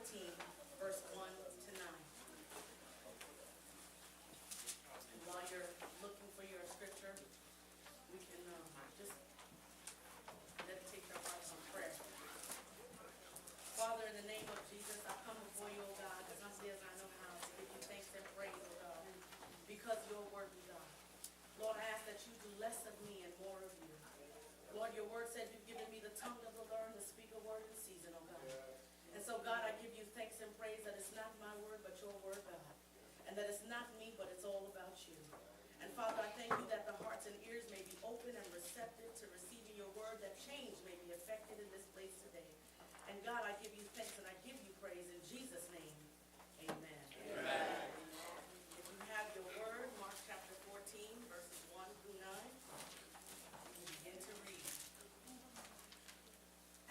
14, verse 1 to 9. And while you're looking for your scripture, we can just meditate our hearts on prayer. Father, in the name of Jesus, I come before you, O God, as humbly as I know how, to give you thanks and praise, O God, because you're worthy, God. Lord, I ask that you do less of me and more of you. Lord, your word said you've given me the tongue of the learned to speak a word in season, O God. And so, God, I give you thanks and praise that it's not my word, but your word, God. And that it's not me, but it's all about you. And Father, I thank you that the hearts and ears may be open and receptive to receiving your word, that change may be effected in this place today. And God, I give you thanks and I give you praise in Jesus' name. Amen. Amen. If you have your word, Mark chapter 14, verses 1 through 9, we begin to read.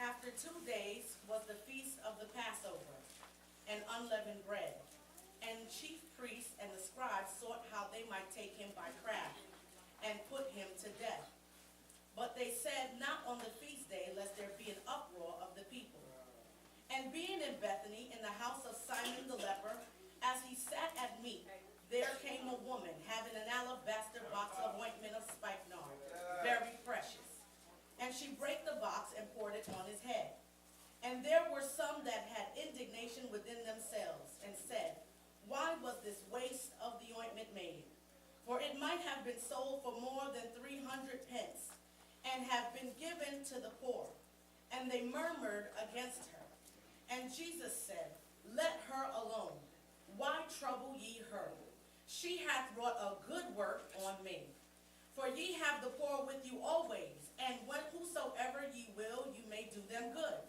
After 2 days was the feast of the Passover and unleavened bread. And chief priests and the scribes sought how they might take him by craft and put him to death. But they said, not on the feast day, lest there be an uproar of the people. And being in Bethany, in the house of Simon the leper, as he sat at meat, there came a woman having an alabaster box of ointment of spikenard, very precious. And she brake the box and poured it on his head. And there were some that had indignation within themselves, and said, why was this waste of the ointment made? For it might have been sold for more than 300 pence, and have been given to the poor. And they murmured against her. And Jesus said, let her alone. Why trouble ye her? She hath wrought a good work on me. For ye have the poor with you always, and when whosoever ye will, you may do them good.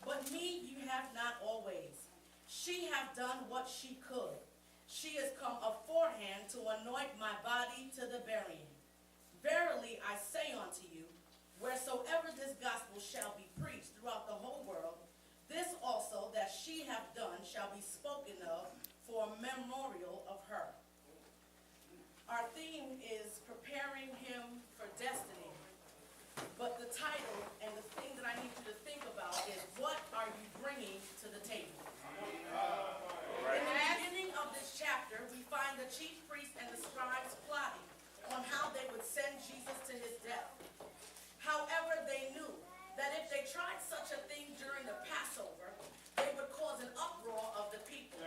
But me you have not always. She hath done what she could. She is come aforehand to anoint my body to the burying. Verily I say unto you, wheresoever this gospel shall be preached throughout the whole world, this also that she hath done shall be spoken of for a memorial of her. Our theme is preparing him for destiny. But the title and the thing that I need you to think about is, what are you bringing to the table? In the beginning of this chapter, we find the chief priests and the scribes plotting on how they would send Jesus to his death. However, they knew that if they tried such a thing during the Passover, they would cause an uproar of the people.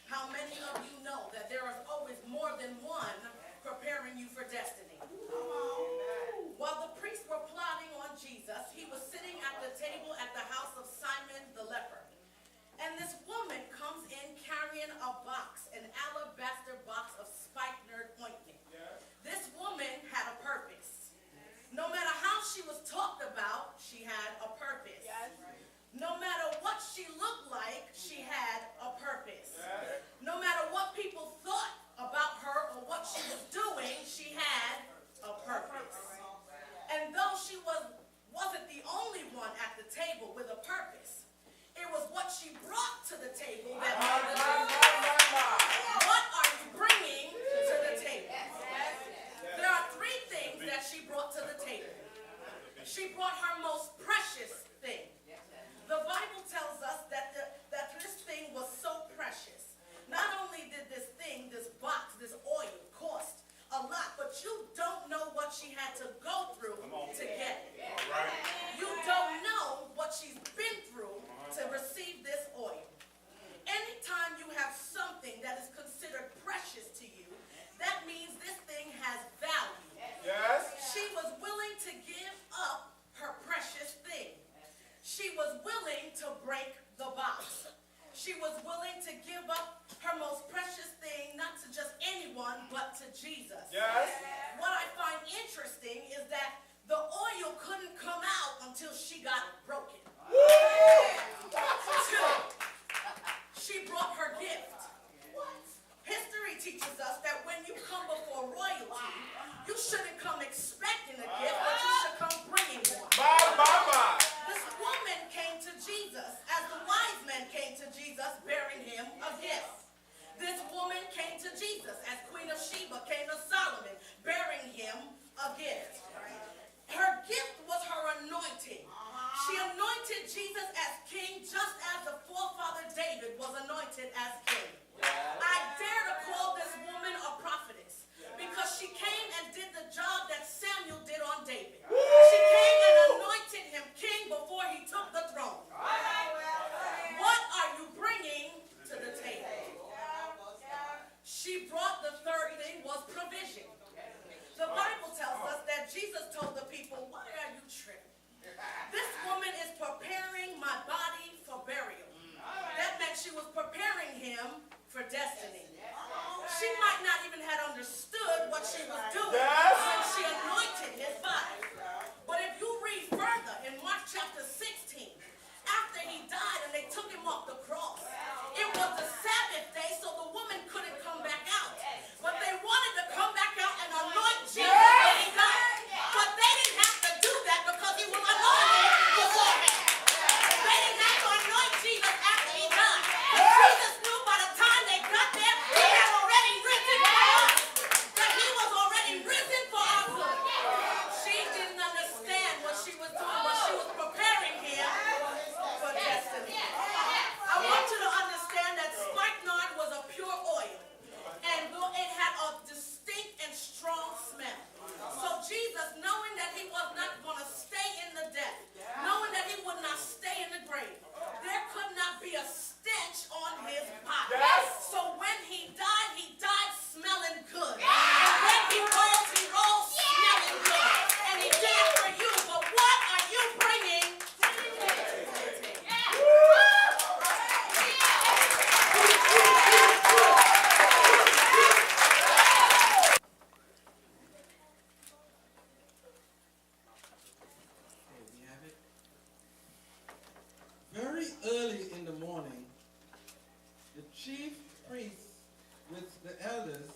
How many of you know that there is always more than one preparing you for destiny? While the priests were plotting on Jesus, he was sitting at the table at the house of Simon the leper. And this woman comes in carrying a box, an alabaster box of fasting was provision. The Bible tells us that Jesus told the people, why are you tripping? This woman is preparing my body for burial. That meant she was preparing him for destiny. She might not even have understood what she was doing when she anointed his body. But if you read further in Mark chapter 16, after he died and they took him off the cross, it was the Sabbath day, so the woman couldn't come back out. But they wanted to come back out and anoint Jesus when he died. But they didn't have to do that because he was anointed beforehand. They didn't have to anoint Jesus after he died. But Jesus knew by the time they got there, he had already risen for us. That he was already risen for our good. She didn't understand what she was doing, but she was preparing him for destiny. I want you to understand that spikenard was a pure oil, and it had a distinct and strong smell. So Jesus, knowing that he was not going to stay in the death, knowing that he would not stay in the grave, there could not be a stench on his body. So when he died smelling good. And when he rose smelling good. And he did it for you. But what are you bringing to the table? We have it. Very early in the morning, the chief priests with the elders,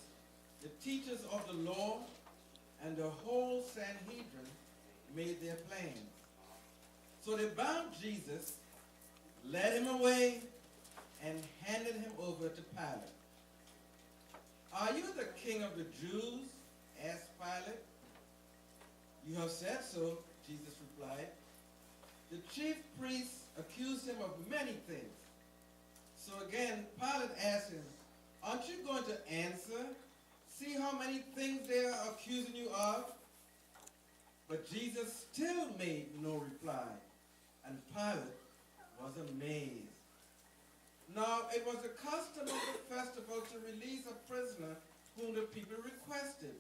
the teachers of the law, and the whole Sanhedrin made their plans. So they bound Jesus, led him away, and handed him over to Pilate. Are you the king of the Jews? Asked Pilate. You have said so, Jesus replied. The chief priests accused him of many things. So again, Pilate asked him, aren't you going to answer? See how many things they are accusing you of? But Jesus still made no reply, and Pilate was amazed. Now, it was the custom of the festival to release a prisoner whom the people requested.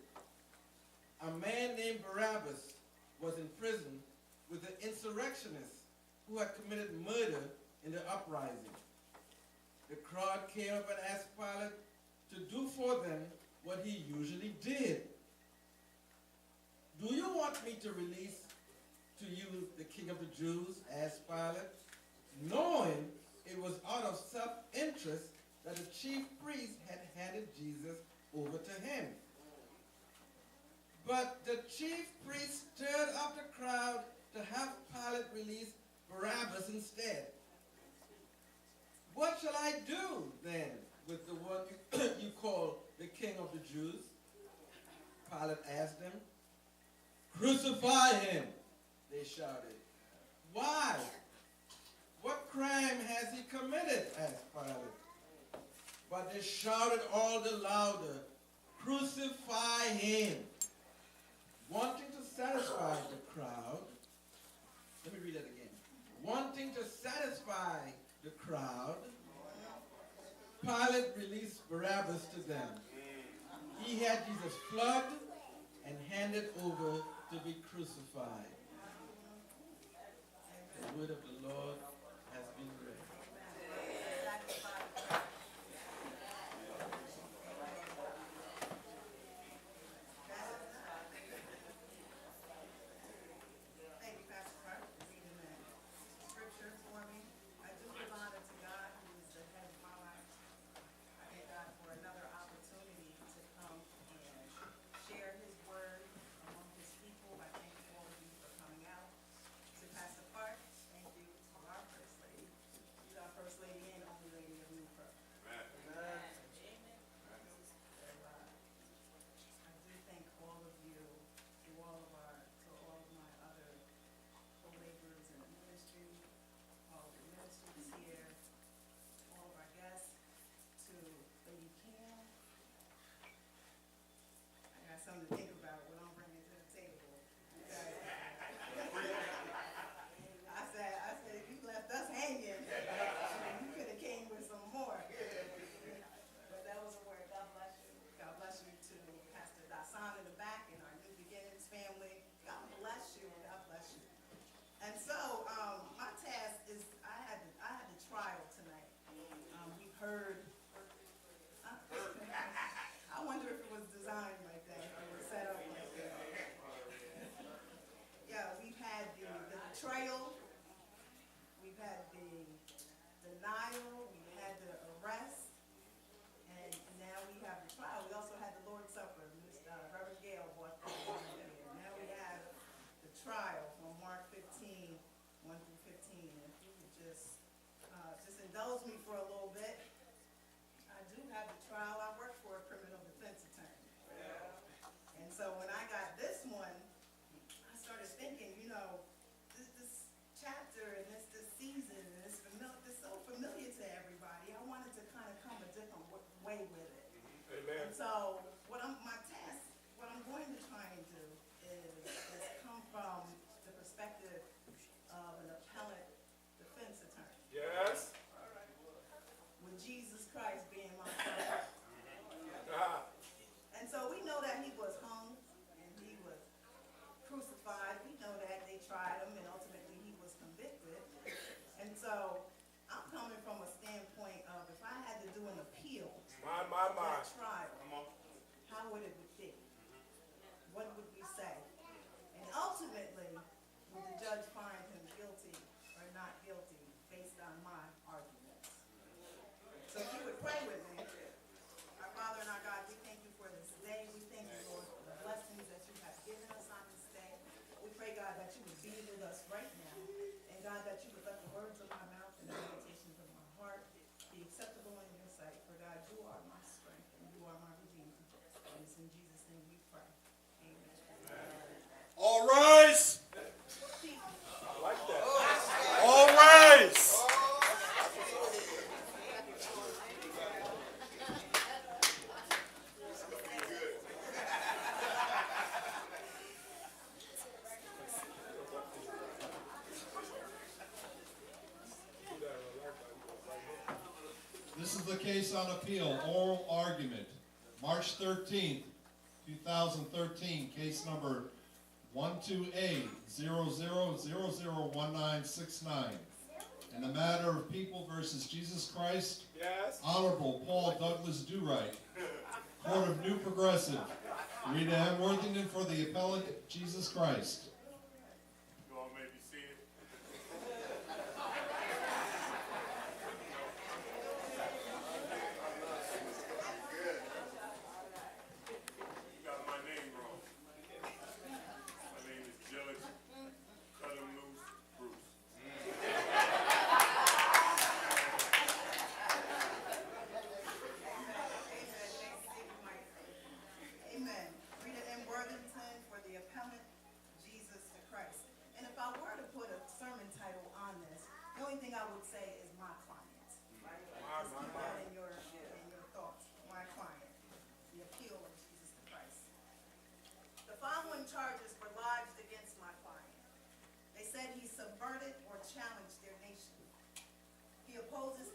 A man named Barabbas was in prison with the insurrectionists who had committed murder in the uprising. The crowd came up and asked Pilate to do for them what he usually did. Do you want me to release to you the king of the Jews? Asked Pilate, knowing it was out of self-interest that the chief priest had handed Jesus over to him. But the chief priest stirred up the crowd to have Pilate release Barabbas instead. What shall I do then with the one you call the king of the Jews? Pilate asked them. Crucify him, they shouted. Why? What crime has he committed? Asked Pilate. But they shouted all the louder, crucify him. Wanting to satisfy the crowd, let me read that again. Wanting to satisfy the crowd, Pilate released Barabbas to them. He had Jesus flogged and handed over to be crucified. The word of the Lord has been read. just indulge me for a little bit. I do have the trial. I work for a criminal defense attorney. And so when I got this one, I started thinking, you know, this chapter and this season, and it's so familiar to everybody. I wanted to kind of come a different way with it. Amen. And so what I'm going to try and do is come from the perspective of an appellate defense attorney. Yes. With Jesus Christ being my father. Ah. And so we know that he was hung and he was crucified. We know that they tried him and ultimately he was convicted. And so I'm coming from a standpoint of if I had to do an appeal My. that trial, how would it be? What would we say? And ultimately, would the judge find him guilty or not guilty based on my arguments? So if you would pray with me. Our Father and our God, we thank you for this day. We thank you, Lord, for the blessings that you have given us on this day. We pray, God, that you would be with us right now. And God, that you would let the words of my mouth and the meditations of my heart be acceptable in your sight. For God, you are my strength and you are my redeemer. And it's in Jesus' name we pray. Amen. All rise. I like that. All rise. This is the case on appeal, oral argument, March 13th, 2013, case number 12A00001969. In the matter of People versus Jesus Christ, Yes. Honorable Paul Douglas Durite, Court of New Progressive, Rita M. Worthington for the appellant, Jesus Christ. You all may be seated. You got my name wrong. My name is Judge Cut 'em Loose Bruce. Amen. Rita M. Worthington for the appellant, Jesus the Christ. And if I were to put a sermon title on this, the only thing I would say is my client. Just keep that in your thoughts. My client. The appeal of Jesus the Christ. The following charges were lodged against my client. They said he subverted or challenged their nation. He opposes